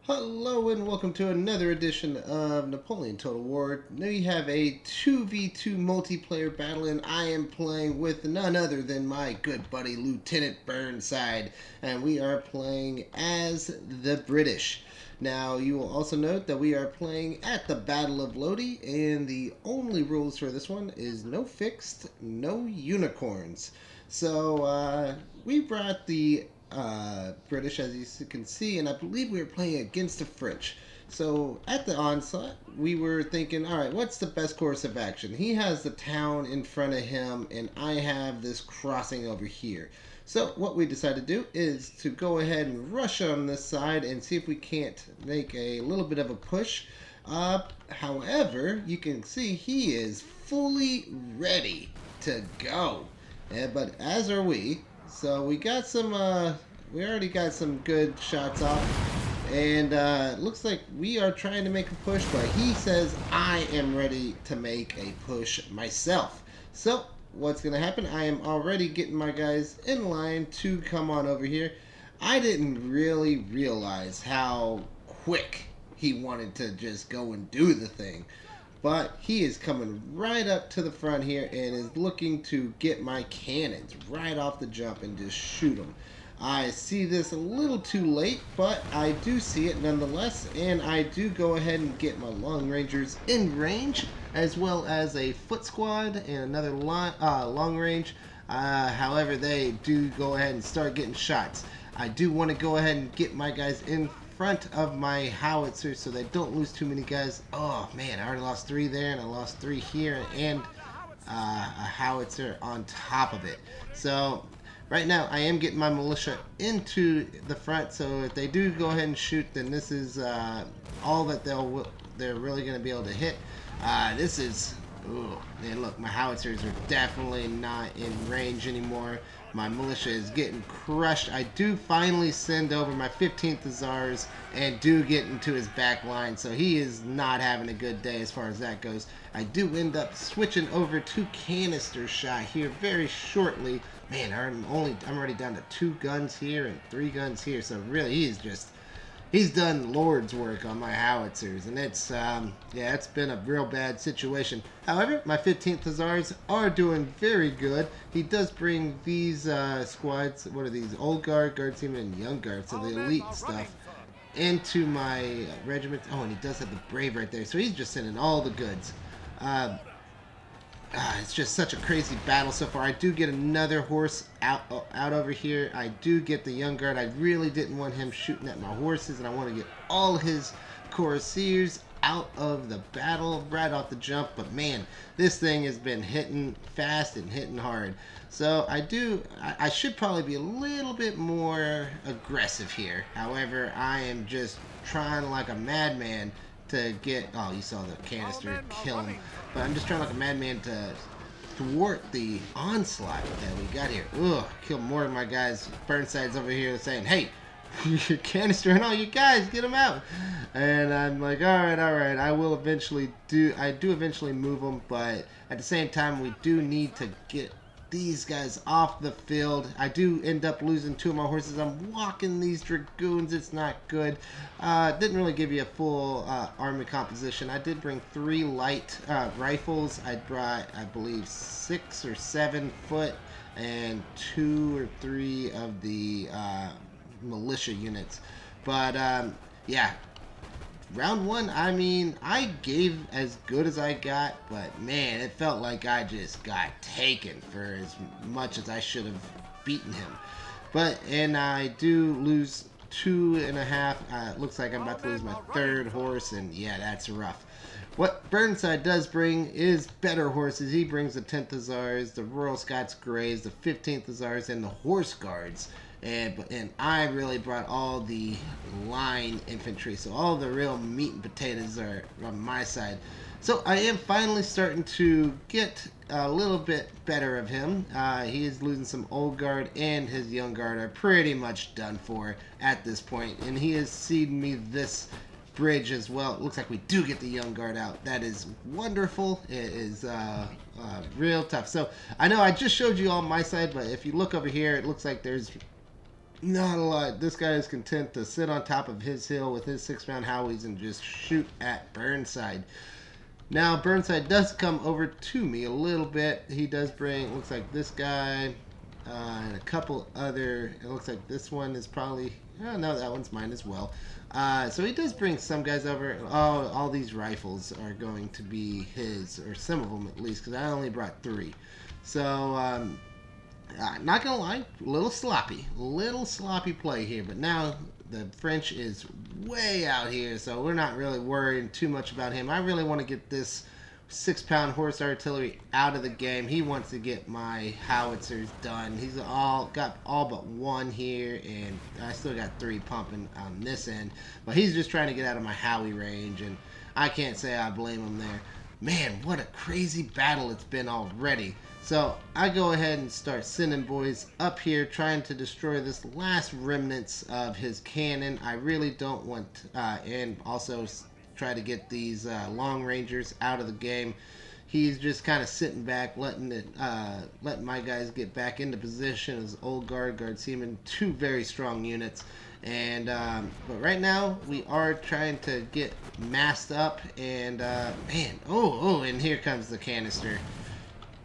Hello and welcome to another edition of Napoleon Total War. Now we have a 2v2 multiplayer battle, and I am playing with none other than my good buddy Lieutenant Burnside, and we are playing as the British. Now, you will also note that we are playing at the Battle of Lodi, and the only rules for this one is no fixed, no unicorns. So, we brought the British, as you can see, and I believe we were playing against the French. So at the onslaught, we were thinking, all right, what's the best course of action? He has the town in front of him, and I have this crossing over here. So what we decided to do is to go ahead and rush on this side and see if we can't make a little bit of a push. However, you can see he is fully ready to go. But as are we. So we got some. We already got some good shots off, and looks like we are trying to make a push. But he says I am ready to make a push myself. So what's gonna happen? I am already getting my guys in line to come on over here. I didn't really realize how quick he wanted to just go and do the thing. But he is coming right up to the front here and is looking to get my cannons right off the jump and just shoot them. I see this a little too late, but I do see it nonetheless, and I do go ahead and get my long rangers in range, as well as a foot squad and another long range. However, they do go ahead and start getting shots. I do want to go ahead and get my guys in front of my howitzer so they don't lose too many guys. Oh man, I already lost 3 there, and I lost 3 here, and a howitzer on top of it. So right now I am getting my militia into the front, so if they do go ahead and shoot, then this is all that they're really going to be able to hit. This is, ooh, man, look, my howitzers are definitely not in range anymore. My militia is getting crushed. I do finally send over my 15th Hussars and do get into his back line, so he is not having a good day as far as that goes. I do end up switching over to canister shot here very shortly. Man, I'm already down to 2 guns here and 3 guns here, so really he's done Lord's work on my howitzers, and it's been a real bad situation. However, my 15th Hussars are doing very good. He does bring these squads, what are these, Old Guard, Guard Team, and Young Guard, so the elite stuff, into my regiment. Oh, and he does have the Brave right there, so he's just sending all the goods. Uh, it's just such a crazy battle so far. I do get another horse out over here. I do get the Young Guard. I really didn't want him shooting at my horses, and I want to get all his Corsairs out of the battle right off the jump. But man, this thing has been hitting fast and hitting hard. So I should probably be a little bit more aggressive here. However, I am just trying like a madman to get. Oh, you saw the canister kill him. But I'm just trying like a madman to thwart the onslaught that we got here. Ugh, kill more of my guys. Burnside's over here saying, hey, your canister and all you guys, get them out. And I'm like, all right, I will eventually I do eventually move them, but at the same time, we do need to get these guys off the field. I do end up losing 2 of my horses. I'm walking these dragoons. It's not good. Didn't really give you a full army composition. I did bring 3 light rifles. I brought, I believe, 6 or 7 foot and 2 or 3 of the militia units. But yeah, round 1, I mean, I gave as good as I got, but man, it felt like I just got taken for as much as I should have beaten him. And I do lose 2.5. Looks like I'm about to lose my 3rd horse, and yeah, that's rough. What Burnside does bring is better horses. He brings the 10th Hussars, the Royal Scots Greys, the 15th Hussars, and the Horse Guards. And I really brought all the line infantry, so all the real meat and potatoes are on my side. So I am finally starting to get a little bit better of him. He is losing some Old Guard, and his Young Guard are pretty much done for at this point, and he is ceding me this bridge as well. It looks like we do get the Young Guard out. That is wonderful. It is real tough. So I know I just showed you all my side, but if you look over here, it looks like there's Not a lot. This guy is content to sit on top of his hill with his 6-pound Howies and just shoot at Burnside. Now, Burnside does come over to me a little bit. He does bring, looks like this guy, and a couple other, it looks like this one is probably, oh no, that one's mine as well. So he does bring some guys over. All these rifles are going to be his, or some of them at least, because I only brought 3. So, not gonna lie, little sloppy play here. But now the French is way out here, so we're not really worrying too much about him. I really want to get this 6-pound horse artillery out of the game. He wants to get my howitzers done. He's got all but 1 here, and I still got 3 pumping on this end. But he's just trying to get out of my Howie range, and I can't say I blame him there. Man, what a crazy battle it's been already. So I go ahead and start sending boys up here, trying to destroy this last remnants of his cannon. I really don't want, and also try to get these long rangers out of the game. He's just kind of sitting back, letting my guys get back into position as old guard seamen, 2 very strong units. And but right now we are trying to get massed up, and man, and here comes the canister.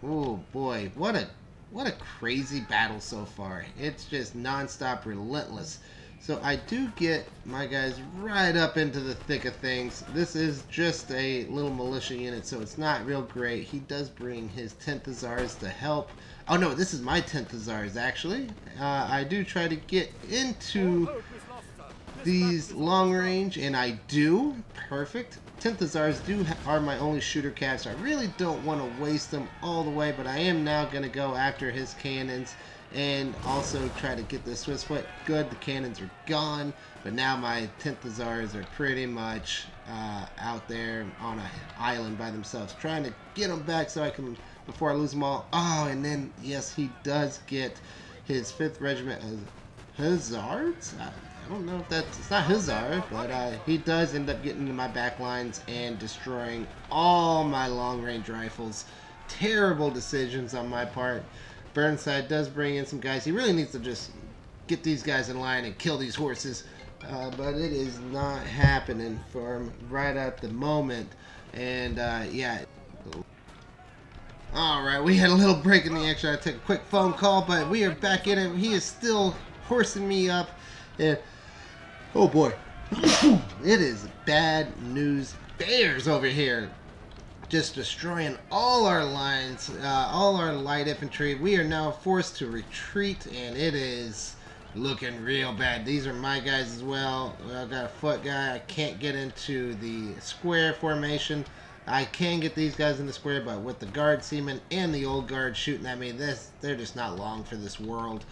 Oh boy, what a crazy battle so far. It's just non-stop relentless. So I do get my guys right up into the thick of things. This is just a little militia unit, so it's not real great. He does bring his 10th Hussars to help. Oh no, this is my 10th Hussars actually. I do try to get into these long range, and I do. Perfect. 10th Hussars are my only shooter cats. I really don't want to waste them all the way, but I am now going to go after his cannons and also try to get the Swiss foot. Good, the cannons are gone, but now my 10th Hussars are pretty much out there on an island by themselves, trying to get them back so I can, before I lose them all. Oh, and then, yes, he does get his 5th Regiment of Hussars? I don't know if it's not Hussar, but he does end up getting into my back lines and destroying all my long-range rifles. Terrible decisions on my part. Burnside does bring in some guys. He really needs to just get these guys in line and kill these horses, but it is not happening for him right at the moment. And yeah. Alright, we had a little break in the action. I took a quick phone call, but we are back in it. He is still horsing me up. And oh boy, it is bad news bears over here. Just destroying all our lines, all our light infantry. We are now forced to retreat, and it is looking real bad. These are my guys as well. I've got a foot guy. I can't get into the square formation. I can get these guys in the square, but with the guard seamen and the old guard shooting at me, they're just not long for this world.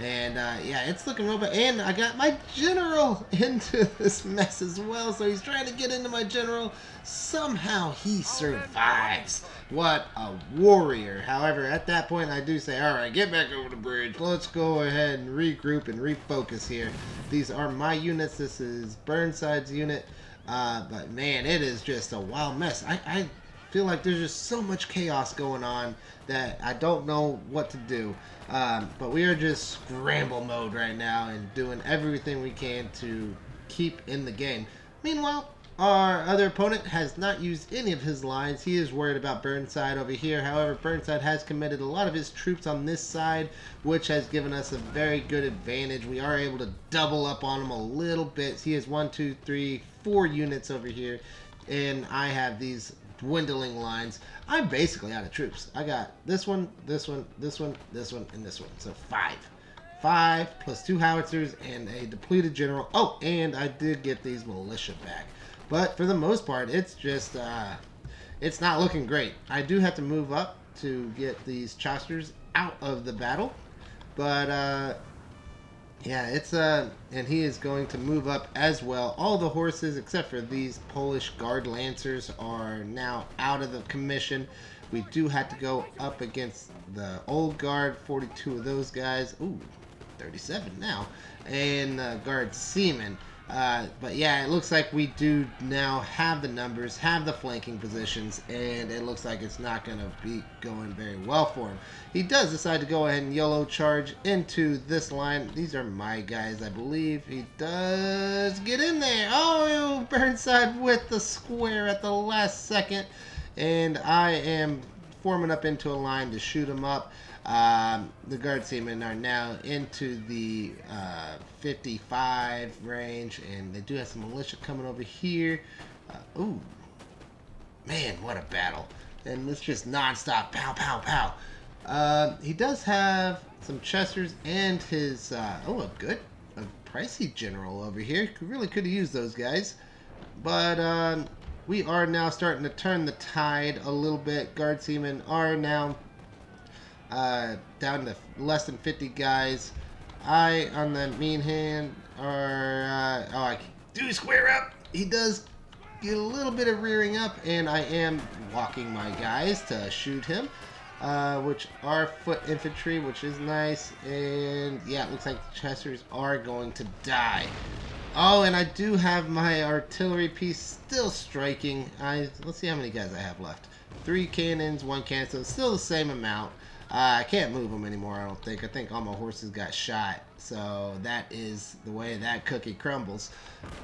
Yeah, it's looking real bad. And I got my general into this mess as well. So he's trying to get into my general. Somehow he survives. What a warrior. However, at that point, I do say, all right, get back over the bridge. Let's go ahead and regroup and refocus here. These are my units. This is Burnside's unit. But man, it is just a wild mess. I feel like there's just so much chaos going on that I don't know what to do. But we are just scramble mode right now and doing everything we can to keep in the game. Meanwhile, our other opponent has not used any of his lines. He is worried about Burnside over here. However, Burnside has committed a lot of his troops on this side, which has given us a very good advantage. We are able to double up on him a little bit. He has 1, 2, 3, 4 units over here, and I have these dwindling lines. I'm basically out of troops. I got this one, this one, this one, this one, and this one. So 5. 5 plus 2 howitzers and a depleted general. Oh, and I did get these militia back. But for the most part, it's just, it's not looking great. I do have to move up to get these Chaucers out of the battle. But, yeah, it's, and he is going to move up as well. All the horses, except for these Polish Guard Lancers, are now out of the commission. We do have to go up against the Old Guard, 42 of those guys. Ooh, 37 now. And Guard Seamen. But yeah, it looks like we do now have the numbers, have the flanking positions, and it looks like it's not going to be going very well for him. He does decide to go ahead and YOLO charge into this line. These are my guys, I believe. He does get in there. Oh, Burnside with the square at the last second. And I am forming up into a line to shoot him up. The guard seamen are now into the 55 range, and they do have some militia coming over here. Ooh, man, what a battle! And it's just non-stop, pow, pow, pow. He does have some Chesters and his a pricey general over here. Really could have used those guys, but we are now starting to turn the tide a little bit. Guard seamen are now down to less than 50 guys. I, on the mean hand, are I do square up. He does get a little bit of rearing up, and I am walking my guys to shoot him, which are foot infantry, which is nice. And yeah, it looks like the Chesters are going to die. Oh, and I do have my artillery piece still striking. Let's see how many guys I have left. 3 cannons, 1 cannon, so it's still the same amount. I can't move them anymore, I don't think. I think all my horses got shot. So that is the way that cookie crumbles.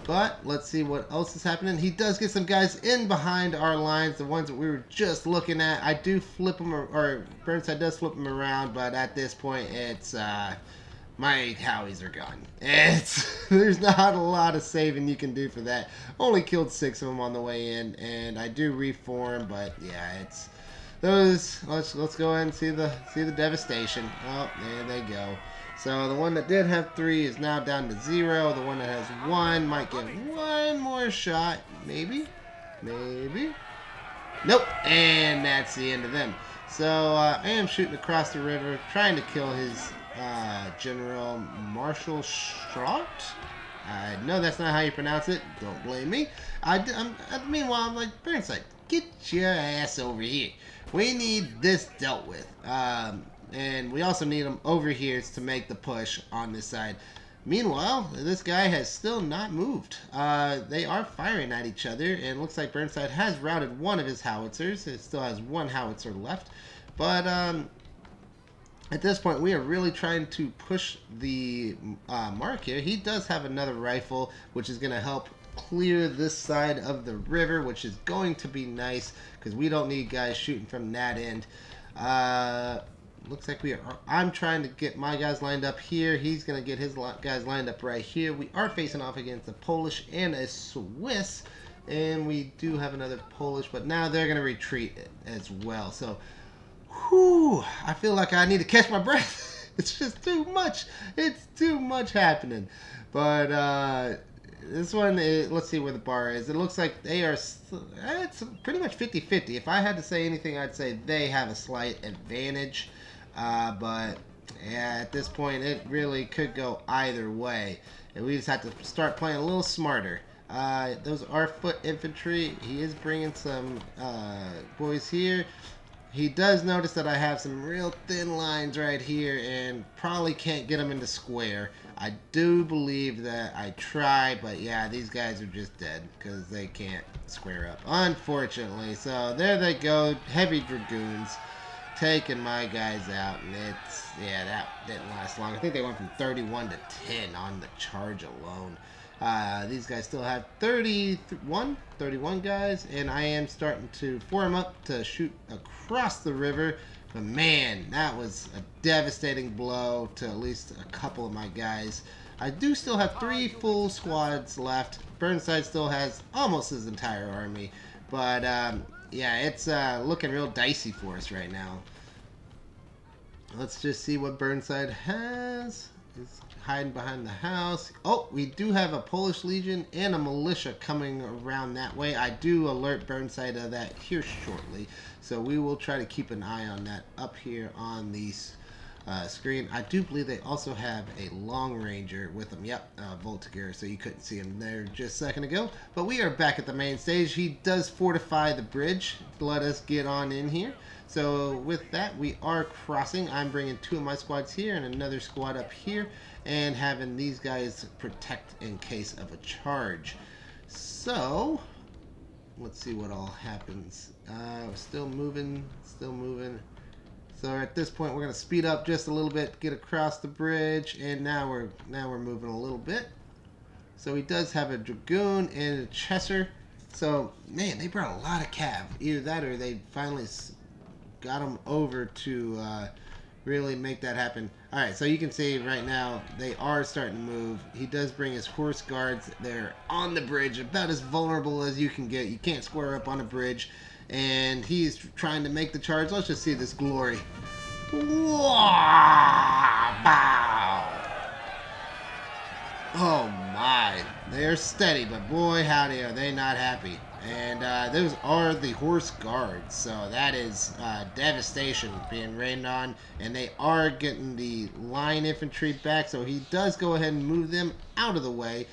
But let's see what else is happening. He does get some guys in behind our lines, the ones that we were just looking at. I do flip them, or Burnside does flip them around, but at this point it's my Howies are gone. There's not a lot of saving you can do for that. Only killed 6 of them on the way in, and I do reform, but yeah, it's those. Let's go ahead and see the devastation. Oh, there they go. So the one that did have 3 is now down to 0. The one that has 1 might get 1 more shot, maybe. Nope, and that's the end of them. So I am shooting across the river, trying to kill his General Marshal Schrott. I know that's not how you pronounce it. Don't blame me. Meanwhile, I'm like, Burnside, get your ass over here. We need this dealt with. And we also need them over here to make the push on this side. Meanwhile, this guy has still not moved. They are firing at each other, and it looks like Burnside has routed one of his howitzers. It still has 1 howitzer left. But at this point, we are really trying to push the mark here. He does have another rifle, which is going to help clear this side of the river, which is going to be nice because we don't need guys shooting from that end. Looks like I'm trying to get my guys lined up here. He's going to get his guys lined up right here. We are facing off against a Polish and a Swiss, and we do have another Polish, but now they're going to retreat as well. So whew, I feel like I need to catch my breath. It's just too much. It's too much happening. But this one, let's see where the bar is. It looks like they are, it's pretty much 50-50. If I had to say anything, I'd say they have a slight advantage. But yeah, at this point, it really could go either way. And we just have to start playing a little smarter. Those are foot infantry. He is bringing some boys here. He does notice that I have some real thin lines right here and probably can't get them into square. I do believe that I try, but yeah, these guys are just dead because they can't square up, unfortunately. So there they go, heavy dragoons taking my guys out, and that didn't last long. I think they went from 31 to 10 on the charge alone. These guys still have 31 guys, and I am starting to form up to shoot across the river. But man, that was a devastating blow to at least a couple of my guys. I do still have 3 full squads left. Burnside still has almost his entire army, but yeah, it's looking real dicey for us right now. Let's just see what Burnside has. He's hiding behind the house. Oh, we do have a Polish Legion and a militia coming around that way. I do alert Burnside of that here shortly. So we will try to keep an eye on that up here on the screen. I do believe they also have a long ranger with them. Yep, Voltiger, so you couldn't see him there just a second ago. But we are back at the main stage. He does fortify the bridge to let us get on in here. So with that, we are crossing. I'm bringing 2 of my squads here and another squad up here. and having these guys protect in case of a charge. So, let's see what all happens. We're still moving, still moving. So at this point, we're gonna speed up just a little bit, get across the bridge, and now we're moving a little bit. So he does have a dragoon and a chasseur. So man, they brought a lot of cav. Either that, or they finally got them over to really make that happen. All right, so you can see right now they are starting to move. He does bring his horse guards. They're on the bridge, about as vulnerable as you can get. You can't square up on a bridge, and he's trying to make the charge. Let's just see this glory. Wow! Oh my, they're steady, but boy howdy are they not happy. And those are the horse guards, so that is devastation being rained on, and they are getting the line infantry back, so he does go ahead and move them out of the way,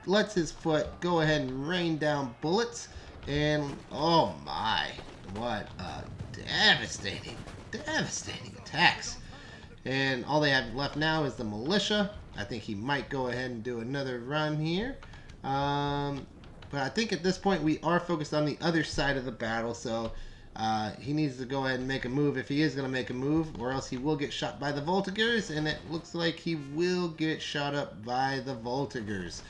lets his foot go ahead and rain down bullets, and oh my, what a devastating attacks. And all they have left now is the militia. I think he might go ahead and do another run here. But I think at this point we are focused on the other side of the battle, so he needs to go ahead and make a move if he is going to make a move, or else he will get shot by the Voltigeurs, and it looks like he will get shot up by the Voltigeurs.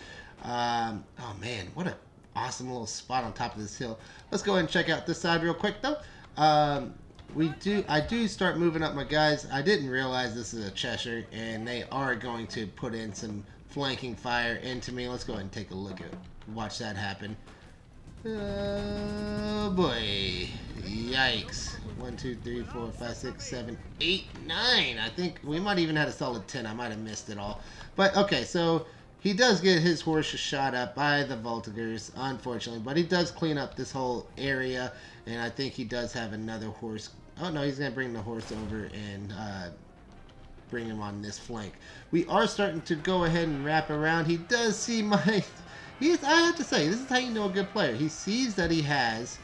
Oh man, what an awesome little spot on top of this hill. Let's go ahead and check out this side real quick though. I do start moving up my guys. I didn't realize this is a Cheshire, and they are going to put in some flanking fire into me. Let's go ahead and take a look at watch that happen. Oh boy. Yikes. 1, 2, 3, 4, 5, 6, 7, 8, 9. I think we might even had a solid 10. I might have missed it all. But okay, so he does get his horse shot up by the Voltigeurs, unfortunately. But he does clean up this whole area, and I think he does have another horse. Oh no, he's going to bring the horse over and bring him on this flank. We are starting to go ahead and wrap around. He does see my... I have to say, this is how you know a good player. He sees that he has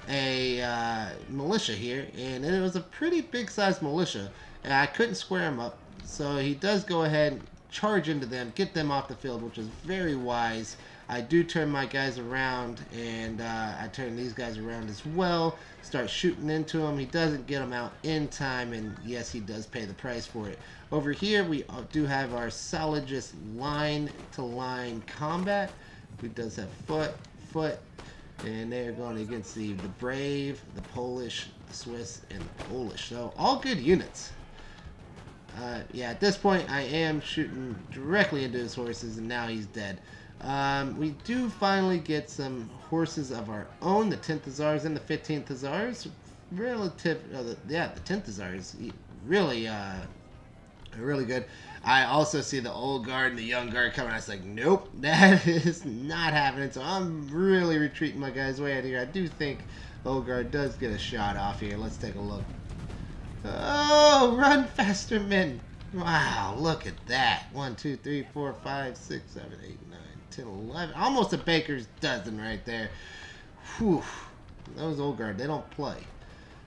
a militia here, and it was a pretty big-sized militia, and I couldn't square him up. So he does go ahead and charge into them, get them off the field, which is very wise. I do turn my guys around, and I turn these guys around as well. Start shooting into him. He doesn't get them out in time, and yes, he does pay the price for it. Over here, we do have our solid just line-to-line combat. He does have foot, and they're going against the Brave, the Polish, the Swiss, and the Polish. So all good units. Yeah, at this point, I am shooting directly into his horses, and now he's dead. We do finally get some horses of our own, the 10th Hussars and the 15th Hussars. The 10th Hussars really good. I also see the old guard and the young guard coming. I was like, nope, that is not happening. So I'm really retreating my guys way out here. I do think the old guard does get a shot off here. Let's take a look. Oh, run faster, men. Wow, look at that. 1, 2, 3, 4, 5, 6, 7, 8, 9, 10, 11. Almost a baker's dozen right there. Whew. Those old guard, they don't play.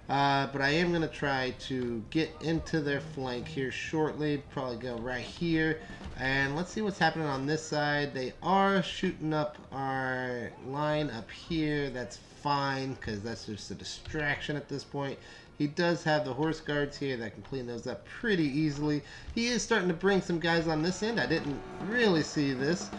But I am going to try to get into their flank here shortly. Probably go right here. And let's see what's happening on this side. They are shooting up our line up here. That's fine, because that's just a distraction at this point. He does have the horse guards here that can clean those up pretty easily. He is starting to bring some guys on this end. I didn't really see this.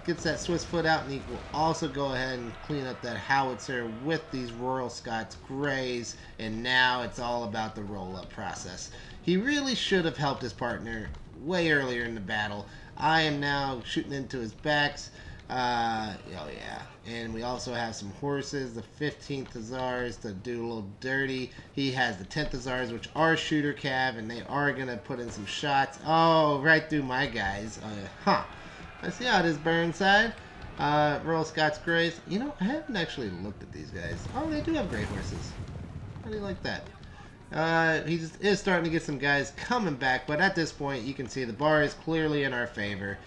Gets that Swiss foot out, and he will also go ahead and clean up that howitzer with these Royal Scots Greys, and now it's all about the roll-up process. He really should have helped his partner way earlier in the battle. I am now shooting into his backs. Oh yeah, and we also have some horses, the 15th Hussars to do a little dirty. He has the 10th Hussars, which are shooter cav, and they are going to put in some shots. Oh, right through my guys. I see how it is, Burnside. Royal Scots Greys. You know, I haven't actually looked at these guys. Oh, they do have great horses. How do you like that? He is starting to get some guys coming back, but at this point, you can see the bar is clearly in our favor.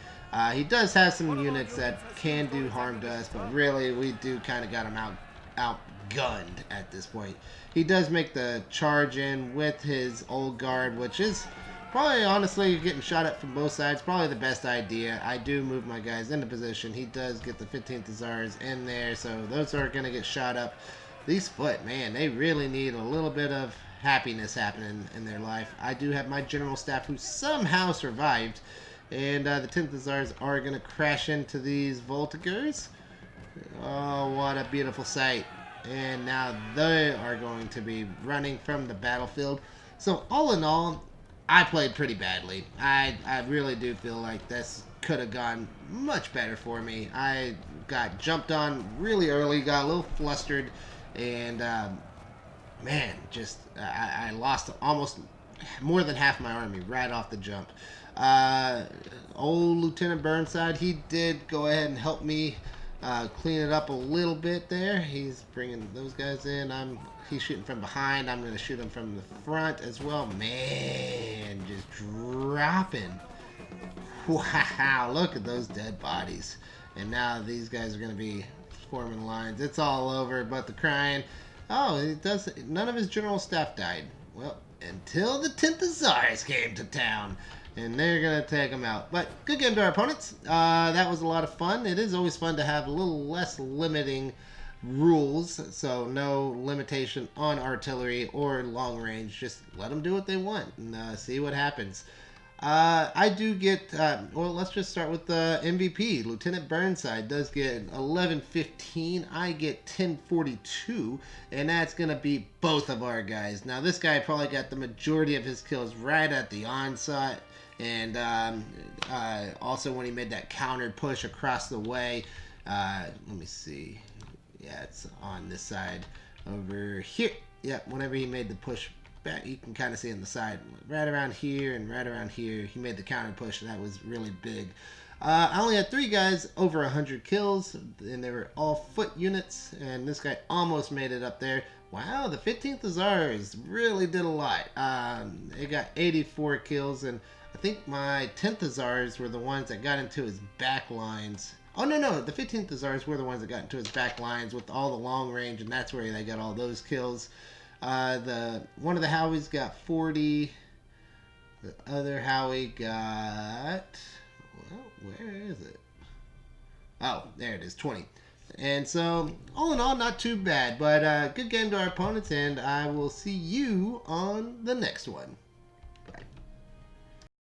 He does have some units that can do harm to us, but really, we do kind of got him outgunned at this point. He does make the charge in with his old guard, which is Probably, honestly, getting shot at from both sides, probably the best idea. I do move my guys into position. He does get the 15th Hussars in there, so those are going to get shot up. These foot, man, they really need a little bit of happiness happening in their life. I do have my general staff who somehow survived, and the 10th Hussars are going to crash into these Voltigeurs. Oh, what a beautiful sight. And now they are going to be running from the battlefield. So all in all, I played pretty badly. I really do feel like this could have gone much better for me. I got jumped on really early, got a little flustered, and man, just I lost almost more than half my army right off the jump. Old Lieutenant Burnside, he did go ahead and help me clean it up a little bit there. He's bringing those guys in. He's shooting from behind. I'm going to shoot him from the front as well. Man, just dropping. Wow, look at those dead bodies. And now these guys are going to be forming lines. It's all over, but the crying. Oh, it does. None of his general staff died. Well, until the 10th Hussars came to town. And they're going to take them out. But good game to our opponents. That was a lot of fun. It is always fun to have a little less limiting rules. So no limitation on artillery or long range. Just let them do what they want and see what happens. I do get, well, let's just start with the MVP. Lieutenant Burnside does get 1115. I get 1042. And that's going to be both of our guys. Now, this guy probably got the majority of his kills right at the onset. And also when he made that countered push across the way. Let me see. Yeah, it's on this side over here. Yeah, whenever he made the push back, you can kind of see on the side. Right around here and right around here, he made the counter push, and that was really big. I only had 3 guys over 100 kills, and they were all foot units, and this guy almost made it up there. Wow, the 15th Hussars really did a lot. They got 84 kills, and I think my 10th Hussars were the ones that got into his back lines. Oh, no, the 15th Hussars were the ones that got into his back lines with all the long range, and that's where they got all those kills. One of the Howies got 40. The other Howie got... Well, where is it? Oh, there it is, 20. And so, all in all, not too bad. But good game to our opponents, and I will see you on the next one.